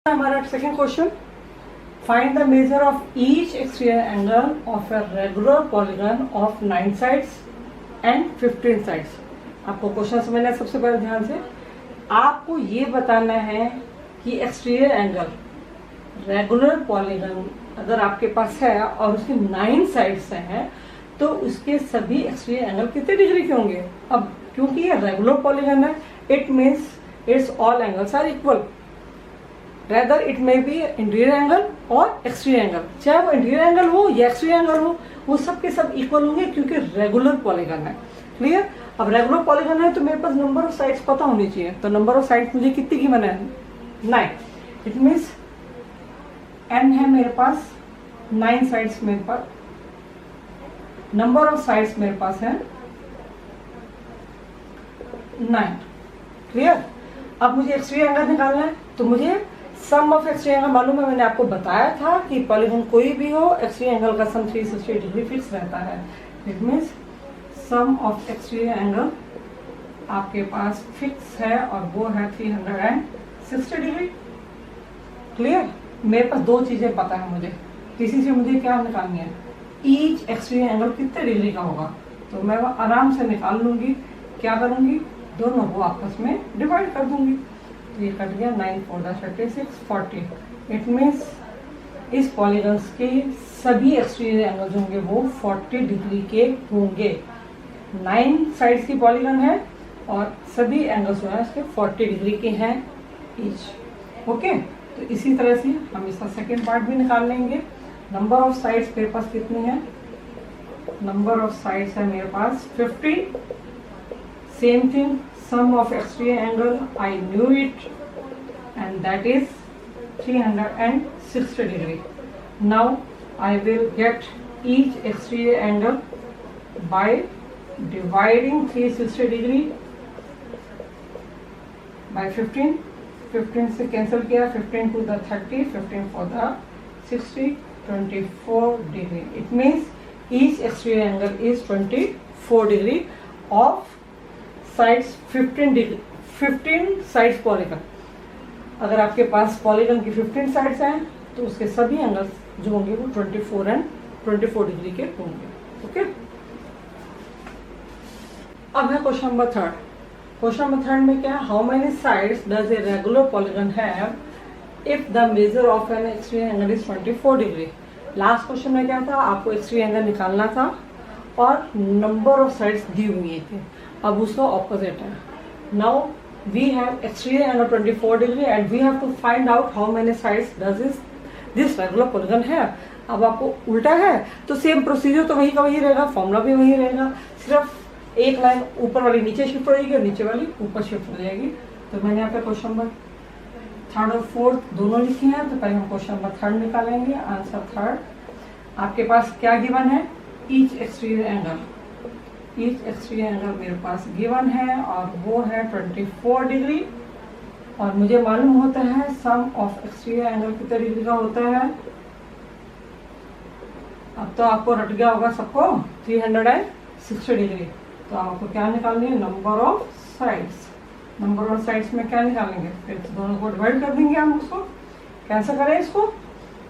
हमारा second question, find the measure of each exterior angle of a regular polygon of 9 sides and 15 sides. आपको question समझना है। सबसे पहले ध्यान से आपको ये बताना है कि एक्सटीरियर एंगल रेगुलर पॉलीगन अगर आपके पास है और उसके 9 साइड्स हैं तो उसके सभी एक्सटीरियर एंगल कितने डिग्री के होंगे। अब क्योंकि ये रेगुलर पॉलीगन है, it means its all angles are equal, rather it may be interior angle और एक्सटीरियर एंगल, चाहे वो इंटीरियर एंगल हो या एक्सटीरियर एंगल हो, वो सब के सब इक्वल होंगे क्योंकि रेगुलर पॉलीगन है। क्लियर। अब रेगुलर पॉलीगन है तो मेरे पास नंबर ऑफ साइड्स पता होनी चाहिए। तो नंबर ऑफ साइड्स मुझे कितनी की बना है? 9। इट मीन्स n है मेरे पास 9 साइड्स, मेरे पास नंबर ऑफ साइड्स मेरे पास है 9। क्लियर। अब मुझे एक्सटीरियर एंगल निकालना है तो मुझे सम ऑफ एक्सटीरियर एंगल मालूम है। मैंने आपको बताया था कि पॉलीगन कोई भी हो एक्सटीरियर एंगल का सम 360 डिग्री फिक्स रहता है। It means sum of exterior angle आपके पास फिक्स है और वो है 360 डिग्री। क्लियर। मेरे पास दो चीजें पता है मुझे, किसी से मुझे क्या निकालनी है, ईच एक्सटीरियर एंगल कितने डिग्री का होगा। तो मैं वो आराम से निकाल लूंगी। क्या करूंगी, दोनों को आपस में डिवाइड कर दूंगी। तो ये कट गया 9 4 36 40। इट मीन्स इस पॉलीगन के सभी एक्सटीरियर एंगल होंगे वो 40 डिग्री के होंगे। 9 साइड्स की पॉलीगन है और सभी एंगल्स जो है इसके 40 डिग्री के हैं ईच। ओके। तो इसी तरह से हम इसका सेकेंड पार्ट भी निकाल लेंगे। नंबर ऑफ साइड्स मेरे पास कितनी है? नंबर ऑफ साइड्स है मेरे पास 50। Same thing, sum of exterior angle, I knew it, and that is 360 degree. Now I will get each exterior angle by dividing 360 degree by 15. 15 से cancel किया, 15 to the 30, 15 for the 60, 24 degree. It means each exterior angle is 24 degree of sides 15 degree, 15 sides polygon. अगर आपके पास polygon की 15 sides हैं तो उसके सभी angles जो होंगे वो 24 एंड 24 डिग्री के होंगे। ओके। अब है क्वेश्चन नंबर 3। क्वेश्चन नंबर 3 में क्या है, how many sides does a regular polygon have if the measure of N exterior angle is 24 degree. Last question में क्या था, आपको एक्सटीरियर एंगल निकालना था और नंबर ऑफ साइड्स दी हुई थी। अब उसका ऑपोजिट है। Now we have exterior angle 24 degree and we have to find out how many sides does this regular polygon है। अब आपको उल्टा है तो सेम प्रोसीजर तो वही का वही रहेगा, फॉर्मूला भी वही रहेगा, सिर्फ एक लाइन ऊपर वाली नीचे शिफ्ट हो जाएगी और नीचे वाली ऊपर शिफ्ट हो जाएगी। तो मैंने यहाँ पे क्वेश्चन नंबर 3 और 4 दोनों लिखे हैं। तो पहले हम क्वेश्चन नंबर 3 निकालेंगे। आंसर 3 आपके पास क्या गिवन है, each exterior angle. Each exterior angle मेरे पास गिवन है और वो है 24 डिग्री और मुझे मालूम होता है सम ऑफ एक्सटीरियर एंगल कितने डिग्री का होता है। अब तो आपको रट गया होगा सबको 360 डिग्री। तो आपको क्या निकालनी है, number of sides. Number of sides में क्या निकालेंगे, फिर दोनों को डिवाइड कर देंगे। हम उसको कैसे करें, इसको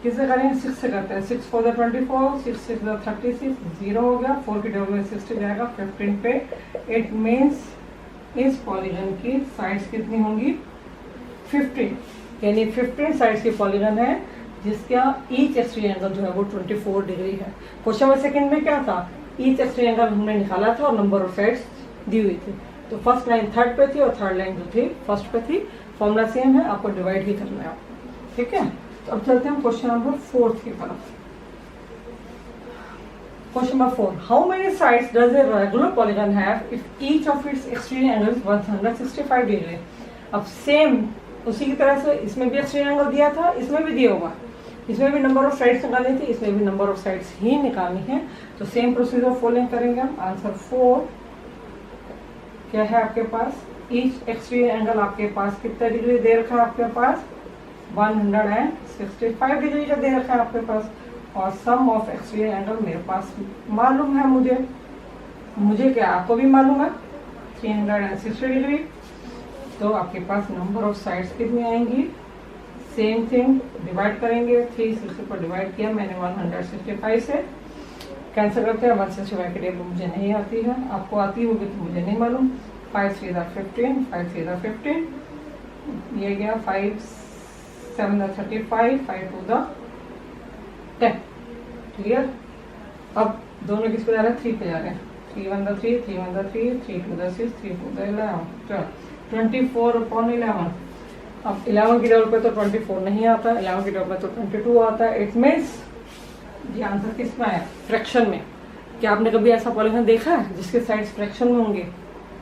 किससे करेंगे, 6 से करते हैं। 6 4 24, 6 6 36, 0 हो गया, 4 की डबल में 60 जाएगा 15 पे। इट मीन्स इस पॉलीगन की साइड्स कितनी होंगी, 15। यानी 15 साइड्स की पॉलीगन है जिसका ईच एक्सटीरियर एंगल जो है वो 24 डिग्री है। क्वेश्चन नंबर सेकंड में क्या था, ईच एक्सटीरियर एंगल हमने निकाला था और नंबर ऑफ साइड्स दी हुई थी। तो फर्स्ट लाइन थर्ड पे थी और थर्ड लाइन जो थी फर्स्ट पे थी। फॉर्मूला सेम है, आपको डिवाइड ही करना है। ठीक है। तो अब चलते हैं क्वेश्चन नंबर 4 की तरफ। Question number 4, how many sides does a regular polygon have if each of its exterior angle is 165 degree. अब सेम उसी की तरह से इसमें भी एक्सटीरियर एंगल दिया था, इसमें भी दिया होगा। इसमें भी नंबर ऑफ साइड्स निकालनी थी, इसमें भी नंबर ऑफ साइड्स ही निकालनी है। तो सेम प्रोसीजर फॉलोइंग करेंगे हम। आंसर 4 क्या है आपके पास, ईच एक्सटीरियर एंगल आपके पास कितना डिग्री दे रखा है, आपके पास 165 डिग्री का दे रखा है आपके पास। और सम ऑफ एक्सटीरियर एंगल मेरे पास मालूम है, मुझे क्या आपको भी मालूम है 360 डिग्री। तो आपके पास नंबर ऑफ साइड्स कितनी आएंगी, सेम थिंग डिवाइड करेंगे, 360 पर डिवाइड किया मैंने 165 से, कैंसिल करते हैं। 165 की टेबल मुझे नहीं आती है, आपको आती होगी तो मुझे नहीं मालूम। 5 3 15, 5 3 15, ये गया 5 7 35, 5 2 10। क्लियर। अब दोनों किस पे जा रहे हैं? 3 पे जा रहे हैं। 3 1 3, 3 1 3, 3 2 6, 3 4 11, चलो 24/11। अब 11 की टेबल पे तो 24 नहीं आता, 11 की टेबल पे तो 22 आता है। इट मीन्स ये आंसर किस में है? फ्रैक्शन में। क्या आपने कभी ऐसा पॉलीगन देखा है जिसके साइड्स फ्रैक्शन में होंगे?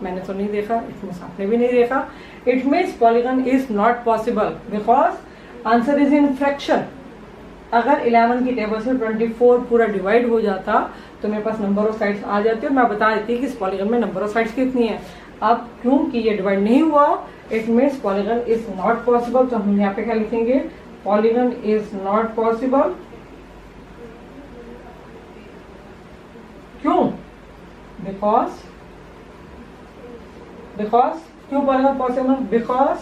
मैंने तो नहीं देखा, इट मीन्स आपने भी नहीं देखा। It means polygon is not possible because answer is in fraction. अगर 11 की टेबल से 24 पूरा डिवाइड हो जाता तो मेरे पास नंबर ऑफ साइड्स आ जाती और मैं बता देती कि इस पॉलीगन में नंबर ऑफ साइड्स कितनी है। अब क्योंकि ये डिवाइड नहीं हुआ, it means polygon is not possible. तो हम यहाँ पे क्या लिखेंगे? Polygon is not possible. क्यों? बिकॉज क्यों polygon possible? Because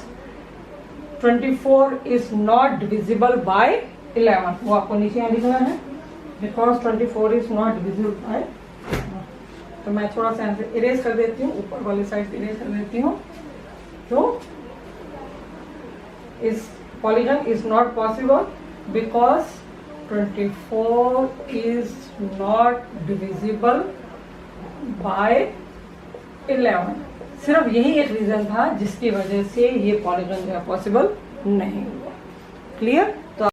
24 is not divisible by 11। वो आपको नीचे यहाँ लिखना है, because 24 is not divisible by. तो मैं थोड़ा सा इरेज कर देती हूँ, ऊपर वाली साइड इरेज कर देती हूँ। तो इस polygon is not possible because 24 is not divisible by 11। सिर्फ यही एक रीजन था जिसकी वजह से ये पॉलीगन जो है पॉसिबल नहीं हुआ। क्लियर?